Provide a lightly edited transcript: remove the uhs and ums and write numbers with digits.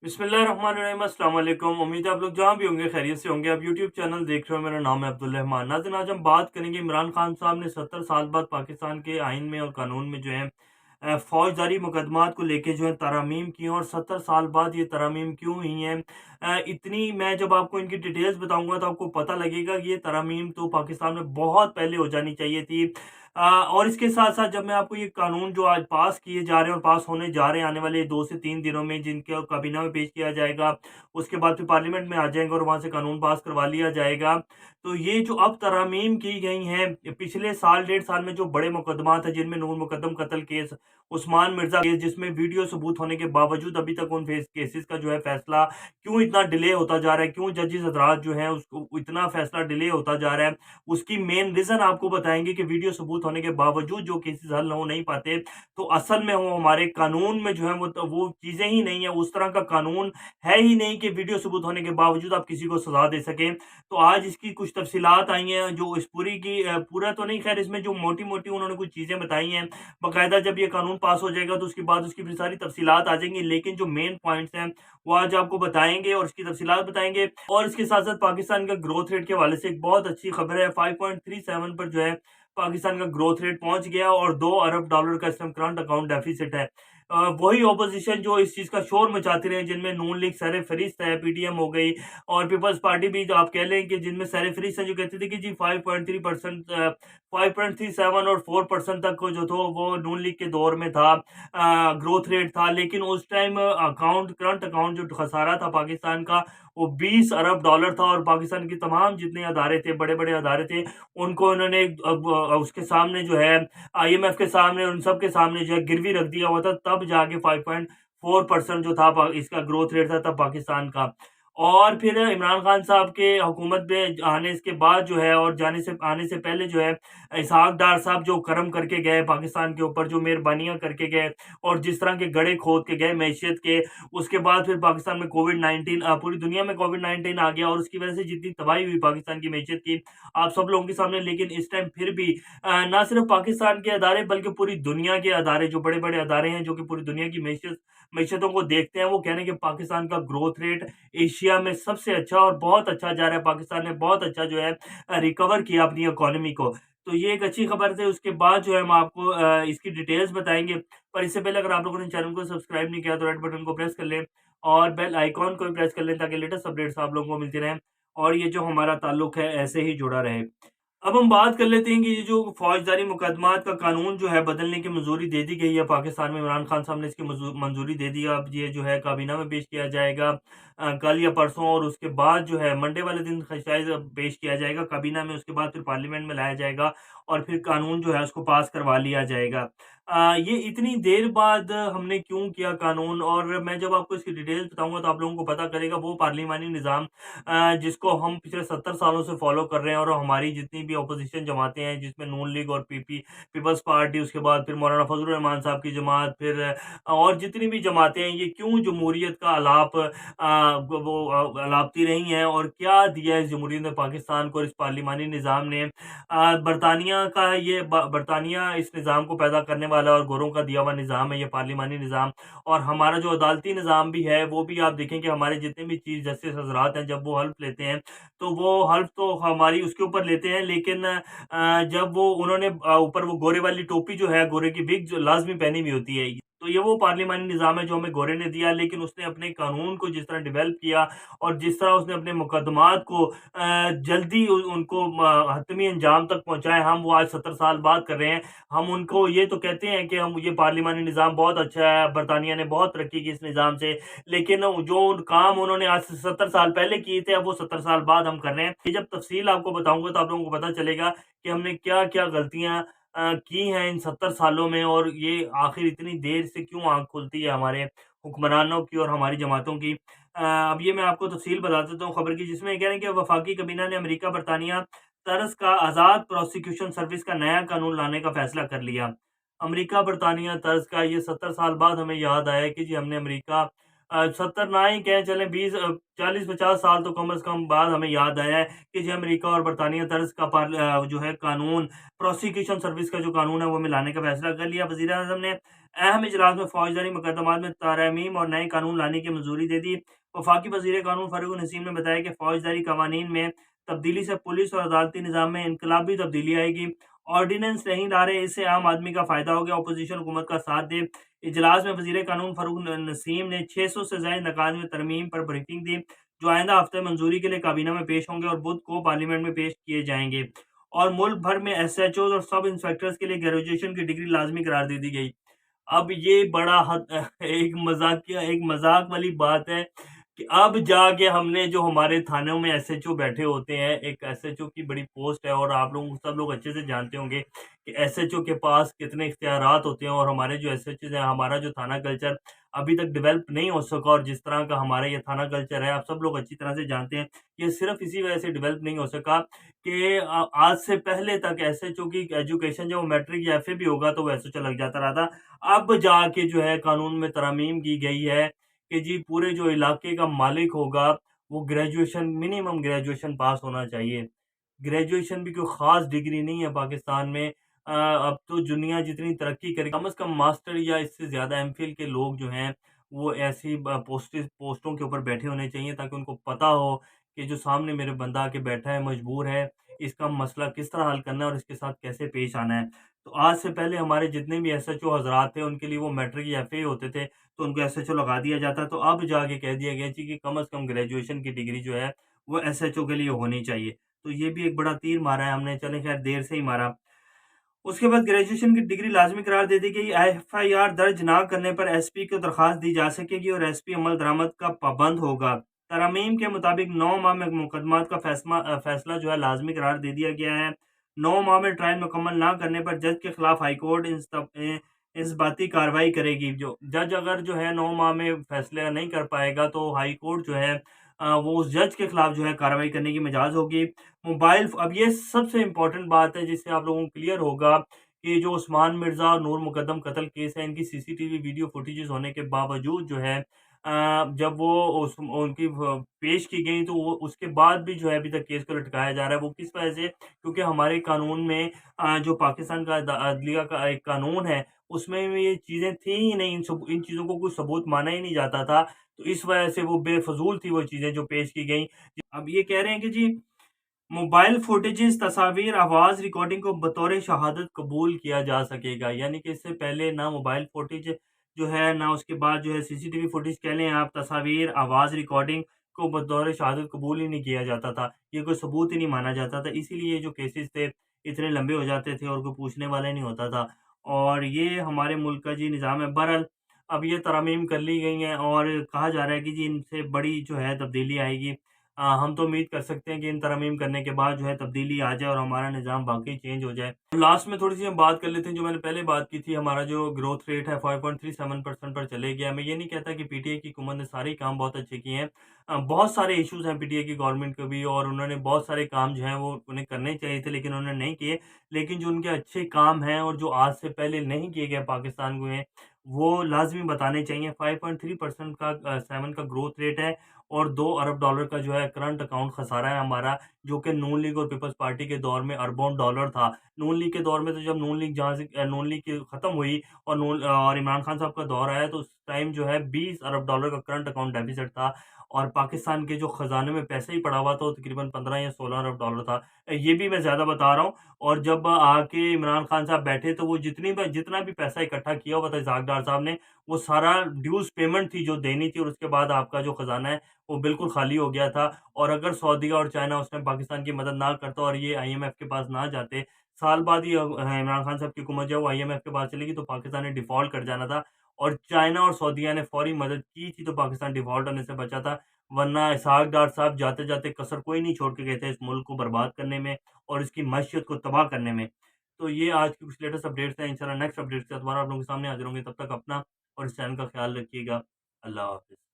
बिस्मिल्लाहिर्रहमानिर्रहीम, अस्सलाम वालेकुम। उम्मीद है आप लोग जहाँ भी होंगे खैरियत से होंगे। आप यूट्यूब चैनल देख रहे हो, मेरा नाम है अब्दुल रहमान। नाज़रीन, आज हम बात करेंगे इमरान खान साहब ने 70 साल बाद पाकिस्तान के आइन में और कानून में जो है फौजदारी मुकदमात को लेके जो है तरमीम की हैं और 70 साल बाद ये तरमीम क्यों हुई हैं। इतनी मैं जब आपको इनकी डिटेल्स बताऊंगा तो आपको पता लगेगा कि ये तरमीम तो पाकिस्तान में बहुत पहले हो जानी चाहिए थी। और इसके साथ-साथ जब मैं आपको ये कानून जो आज पास किए जा रहे हैं और पास होने जा रहे हैं आने वाले 2 से 3 दिनों में, जिनके काबीना में पेश किया जाएगा, उसके बाद फिर पार्लियामेंट में आ जाएँगे और वहाँ से कानून पास करवा लिया जाएगा। तो ये जो अब तरमीम की गई हैं, पिछले साल डेढ़ साल में जो बड़े मुकदमात हैं, जिनमें नूर मुकद्दम कत्ल केस, उस्मान मिर्ज़ा केस, जिसमें वीडियो सबूत होने के बावजूद अभी तक उन केसेज़ का जो है फैसला क्यों इतना डिले होता जा रहा है, क्यों जजेस हज़रात जो हैं उसको इतना फैसला डिले होता जा रहा है, उसकी मेन रीज़न आपको बताएँगे कि वीडियो सबूत होने के बावजूद जो केसेज़ हल हो नहीं पाते, तो असल में वो हमारे कानून में जो है वो चीज़ें ही नहीं है, उस तरह का कानून है ही नहीं कि वीडियो सबूत होने के बावजूद आप किसी को सज़ा दे सकें। तो आज इसकी कुछ तफ़सीलात आई हैं जो इस पूरी की पूरा तो नहीं, ख़ैर इसमें जो मोटी-मोटी उन्होंने कुछ चीज़ें बताई हैं, बाकायदा जब ये कानून पास हो जाएगा तो उसके बाद उसकी फिर सारी तफ़सीलात आ जाएँगी, लेकिन जो मेन पॉइंट्स हैं, वो आज आपको बताएँगे और इसकी तफ़सीलात बताएँगे। और इसके साथ-साथ पाकिस्तान का ग्रोथ रेट के हवाले से एक बहुत अच्छी खबर है, 5.37 पर जो है पाकिस्तान का ग्रोथ रेट पहुँच गया और $2 अरब का इस टाइम करंट अकाउंट डेफ़िसिट है। वही ऑपोज़िशन जो इस चीज़ का शोर मचाती रही, जिनमें नून लीग सर-ए-फ़हरिस्त है, पीटीएम हो गई और पीपल्स पार्टी भी, जो आप कह लें कि जिनमें सर-ए-फ़हरिस्त है, जो कहते थे कि जी 5.3% 5.37 और 4% तक को जो था वो नून लीग के दौर में था, ग्रोथ रेट था। लेकिन उस टाइम करंट अकाउंट जो खसारा था पाकिस्तान का, वो $20 अरब था और पाकिस्तान के तमाम जितने अदारे थे, बड़े-बड़े अदारे थे, उनको उन्होंने उसके सामने जो है आईएमएफ के सामने, उन सब के सामने जो है गिरवी रख दिया हुआ था, तब जाके 5.4% जो था इसका ग्रोथ रेट था तब पाकिस्तान का। और फिर इमरान खान साहब के हुकूमत में आने के बाद जो है और आने से पहले जो है इसहाक डार साहब जो करम करके गए पाकिस्तान के ऊपर, जो मेहरबानियाँ करके गए और जिस तरह के गड्ढे खोद के गए मईशत के, उसके बाद फिर पाकिस्तान में कोविड-19 पूरी दुनिया में कोविड-19 आ गया और उसकी वजह से जितनी तबाही हुई पाकिस्तान की मईशत की, आप सब लोगों के सामने। लेकिन इस टाइम फिर भी ना सिर्फ पाकिस्तान के अदारे बल्कि पूरी दुनिया के अदारे, जो बड़े-बड़े अदारे हैं जो कि पूरी दुनिया की मईशतों को देखते हैं, वो कह रहे हैं कि पाकिस्तान का ग्रोथ रेट एशिया में सबसे अच्छा और बहुत अच्छा जा रहा है। पाकिस्तान ने बहुत अच्छा जो है रिकवर किया अपनी इकोनॉमी को। तो ये एक अच्छी खबर थी। उसके बाद जो है हम आपको इसकी डिटेल्स बताएँगे। पर इससे पहले अगर आप लोगों ने चैनल को सब्सक्राइब नहीं किया तो रेड बटन को प्रेस कर लें और बेल आइकॉन को भी प्रेस कर लें ताकि लेटेस्ट अपडेट्स आप लोगों को मिलती रहें और ये जो हमारा ताल्लुक है ऐसे ही जुड़ा रहे। अब हम बात कर लेते हैं कि ये जो फ़ौजदारी मुकदमात का कानून जो है बदलने की मंज़ूरी दे दी गई है पाकिस्तान में, इमरान खान साहब ने इसकी मंज़ूरी दे दी है। अब ये जो है काबीना में पेश किया जाएगा कल या परसों, और उसके बाद जो है मंडे वाले दिन शायद पेश किया जाएगा काबीना में, उसके बाद फिर पार्लियामेंट में लाया जाएगा और फिर कानून जो है उसको पास करवा लिया जाएगा। ये इतनी देर बाद हमने क्यों किया कानून, और मैं जब आपको इसकी डिटेल्स बताऊँगा तो आप लोगों को पता चलेगा वो पार्लिमानी निज़ाम जिसको हम पिछले 70 सालों से फॉलो कर रहे हैं और हमारी जितनी भी अपोज़िशन जमातें हैं, जिसमें नून लीग और पीपल्स पार्टी, उसके बाद फिर मौलाना फज़लुर रहमान साहब की जमात, फिर और जितनी भी जमातें हैं, ये क्यों जमहूरियत का आलाप अलापती रही हैं और क्या दिया है इस जमहूरियत ने पाकिस्तान को और इस पार्लिमानी निज़ाम ने। बरतानिया का ये बरतानिया इस निज़ाम को पैदा करने वाला और गोरों का दिया हुआ निज़ाम है ये पार्लिमानी निज़ाम। और हमारा जो अदालती निज़ाम भी है, वो भी आप देखें कि हमारे जितने भी चीफ़ जस्टिस हज़रात हैं, जब वो हल्फ़ लेते हैं, तो वो हल्फ़ तो हमारी उसके ऊपर लेते हैं, लेकिन जब वो उन्होंने ऊपर वो गोरे वाली टोपी जो है, गोरे की विग जो लाज़मी पहनी हुई होती है, तो ये वो पार्लिमानी निज़ाम है जो हमें गोरे ने दिया। लेकिन उसने अपने कानून को जिस तरह डेवलप किया और जिस तरह उसने अपने मुकदमात को जल्दी उनको हतमी अंजाम तक पहुँचाए, हम वो आज 70 साल बाद कर रहे हैं। हम उनको ये तो कहते हैं कि हम ये पार्लिमानी निज़ाम बहुत अच्छा है, बरतानिया ने बहुत तरक्की की इस निज़ाम से, लेकिन जो काम उन्होंने आज से 70 साल पहले किए थे, अब वो 70 साल बाद हम कर रहे हैं। ये जब तफ़सील आपको बताऊँगा तो आप लोगों को पता चलेगा कि हमने क्या-क्या गलतियाँ की हैं इन 70 सालों में और ये आखिर इतनी देर से क्यों आँख खुलती है हमारे हुक्मरानों की और हमारी जमातों की। अब ये मैं आपको तफ़सील बता देता हूँ खबर की, जिसमें ये कह रहे हैं कि वफ़ाकी काबीना ने अमेरिका, बरतानिया तर्ज का आज़ाद प्रोसिक्यूशन सर्विस का नया कानून लाने का फ़ैसला कर लिया। अमेरिका, बरतानिया तर्ज का ये 70 साल बाद हमें याद आया कि जी हमने अमेरिका 70 ना ही कहें चलें 20 40-50 साल तो कम से कम बाद हमें याद आया है कि जो अमेरिका और बरतानिया तर्ज का जो है कानून, प्रोसिक्यूशन सर्विस का जो कानून है वो हमें लाने का फैसला कर लिया। वज़ीर-ए-आज़म ने अहम इजलास में फ़ौजदारी मुकदमात में तरमीम और नए कानून लाने की मंजूरी दे दी। वफ़ाकी वज़ीर कानून फ़ारूक नसीम ने बताया कि फ़ौजदारी कवानीन में तब्दीली से पुलिस और अदालती निज़ाम में इनकलाबी तब्दीली आएगी। ऑर्डिनेंस नहीं ला रहे, इससे आम आदमी का फ़ायदा होगा, अपोज़िशन हुकूमत का साथ दे। इजलास में वज़ीर कानून फ़ारूक नसीम ने 600 से ज़ायद निकात में तरमीम पर ब्रीफिंग दी, जो आइंदा हफ्ते मंजूरी के लिए काबीना में पेश होंगे और बुध को पार्लियामेंट में पेश किए जाएँगे। और मुल्क भर में एसएचओज़ और सब इंस्पेक्टर्स के लिए ग्रेजुएशन की डिग्री लाज़मी करार दे दी गई। अब ये बड़ा एक मज़ाक वाली बात है कि अब जाके हमने जो हमारे थानों में एसएचओ बैठे होते हैं, एक एसएचओ की बड़ी पोस्ट है और आप लोग सब लोग अच्छे से जानते होंगे कि एसएचओ के पास कितने इख्तियारात होते हैं और हमारे जो एसएचओज़ हैं, हमारा जो थाना कल्चर अभी तक डेवलप नहीं हो सका और जिस तरह का हमारा ये थाना कल्चर है, आप सब लोग अच्छी तरह से जानते हैं। ये सिर्फ़ इसी वजह से डेवलप नहीं हो सका कि आज से पहले तक एसएचओ की एजुकेशन जब वो मैट्रिक या एफए भी होगा तो वो एसएचओ लग जाता रहा था। अब जाके जो है कानून में तरमीम की गई है कि जी पूरे जो इलाके का मालिक होगा, वो ग्रेजुएशन मिनिमम ग्रेजुएशन पास होना चाहिए। ग्रेजुएशन भी कोई ख़ास डिग्री नहीं है पाकिस्तान में। अब तो दुनिया जितनी तरक्की करे कम से कम मास्टर या इससे ज़्यादा एमफ़िल के लोग जो हैं, वो ऐसी पोस्टों के ऊपर बैठे होने चाहिए ताकि उनको पता हो कि जो सामने मेरे बंदा आके बैठा है, मजबूर है, इसका मसला किस तरह हल करना है और इसके साथ कैसे पेश आना है। तो आज से पहले हमारे जितने भी एसएचओ हज़रात थे, उनके लिए वो मैट्रिक या एफए होते थे, तो उनको एसएचओ लगा दिया जाता। तो अब जाके कह दिया गया जी कि कम से कम ग्रेजुएशन की डिग्री जो है, वो एसएचओ के लिए होनी चाहिए। तो ये भी एक बड़ा तीर मारा है हमने, चलें खैर देर से ही मारा। उसके बाद ग्रेजुएशन की डिग्री लाज़मी करार दे दी गई। एफआईआर दर्ज ना करने पर एसपी को दरख्वास्त दी जा सकेगी और एसपी अमल दरामद का पाबंद होगा। तरमीम के मुताबिक 9 माह में मुकदमात का फैसला जो है लाज़मी करार दे दिया गया है। 9 माह में ट्रायल मुकम्मल ना करने पर जज के खिलाफ हाईकोर्ट इंसबाती कार्रवाई करेगी। जो जज अगर जो है 9 माह में फैसला नहीं कर पाएगा तो हाईकोर्ट जो है वो उस जज के खिलाफ जो है कार्रवाई करने की मजाज होगी। अब ये सबसे इम्पोर्टेंट बात है जिससे आप लोगों को क्लियर होगा कि जो उस्मान मिर्ज़ा और नूर मुकद्दम कत्ल केस है, इनकी सीसीटीवी वीडियो फुटेजेस होने के बावजूद जो है जब वो उनकी पेश की गई तो वो उसके बाद भी जो है अभी तक केस को लटकाया जा रहा है। वो किस वजह से? क्योंकि हमारे कानून में जो पाकिस्तान का अदलिया का एक कानून है, उसमें भी ये चीज़ें थी ही नहीं, इन चीज़ों को कोई सबूत माना ही नहीं जाता था। तो इस वजह से वो बेफजूल थी वो चीज़ें जो पेश की गई। अब ये कह रहे हैं कि जी मोबाइल फुटेजेस, तस्वीर, आवाज़ रिकॉर्डिंग को बतौर शहादत कबूल किया जा सकेगा। यानी कि इससे पहले ना मोबाइल फुटेज जो है, ना उसके बाद जो है सीसीटीवी फुटेज कह लें आप, तस्वीर, आवाज़ रिकॉर्डिंग को बतौर शहादत कबूल ही नहीं किया जाता था। ये कोई सबूत ही नहीं माना जाता था। इसीलिए जो केसेज़ थे, इतने लंबे हो जाते थे और कोई पूछने वाला ही नहीं होता था। और ये हमारे मुल्क का जी निज़ाम है। बहरहाल अब ये तरमीम कर ली गई हैं और कहा जा रहा है कि जी इनसे बड़ी जो है तब्दीली आएगी। हम तो उम्मीद कर सकते हैं कि इन तरमीम करने के बाद जो है तब्दीली आ जाए और हमारा निज़ाम वाक़ई चेंज हो जाए। लास्ट में थोड़ी-सी हम बात कर लेते हैं, जो मैंने पहले बात की थी, हमारा जो ग्रोथ रेट है 5.37% पर चले गया। मैं ये नहीं कहता कि पीटीआई की हुकूमत ने सारे ही काम बहुत अच्छे किए हैं। बहुत सारे इश्यूज़ हैं पीटीआई की गवर्नमेंट के भी और उन्होंने बहुत सारे काम जो हैं वो उन्हें करने चाहिए थे लेकिन उन्होंने नहीं किए। लेकिन जो उनके अच्छे काम हैं और जो आज से पहले नहीं किए गए पाकिस्तान में, वो लाज़मी बताने चाहिए। 5.3% का 7 का ग्रोथ रेट है और $2 अरब का जो है करंट अकाउंट खसारा है हमारा, जो कि नून लीग और पीपल्स पार्टी के दौर में अरबों डॉलर था। नून लीग के दौर में तो जब नून लीग जहाँ से नून लीग की ख़त्म हुई और इमरान खान साहब का दौर आया तो उस टाइम जो है $20 अरब का करंट अकाउंट डेफ़िसिट था और पाकिस्तान के जो खज़ाने में पैसा ही पड़ा हुआ था वो तकरीबन 15 या $16 अरब था। ये भी मैं ज़्यादा बता रहा हूँ और जब आके इमरान खान साहब बैठे तो वो जितना भी पैसा इकट्ठा किया हुआ था इसहाक डार साहब ने, वो सारा ड्यूज़ पेमेंट थी जो देनी थी और उसके बाद आपका जो खज़ाना है वो बिल्कुल खाली हो गया था। और अगर सऊदीया और चाइना उस टाइम पाकिस्तान की मदद ना करता और ये आईएमएफ के पास ना जाते, साल बाद ही इमरान खान साहब की हुकूमत जब वो आईएमएफ के पास चलेगी तो पाकिस्तान ने डिफ़ॉल्ट कर जाना था और चाइना और सऊदीया ने फ़ौरी मदद की थी तो पाकिस्तान डिफ़ॉल्ट होने से बचा था। वरना इसहाक डार साहब जाते-जाते कसर कोई नहीं छोड़ के गए थे इस मुल्क को बर्बाद करने में और इसकी मईशत को तबाह करने में। तो ये आज की कुछ लेटेस्ट अपडेट्स हैं। इंशाल्लाह नेक्स्ट अपडेट के साथ दोबारा आप लोगों के सामने हाज़िर होंगे। तब तक अपना और इस चैनल का ख़्याल रखिएगा। अल्लाह हाफ़िज़।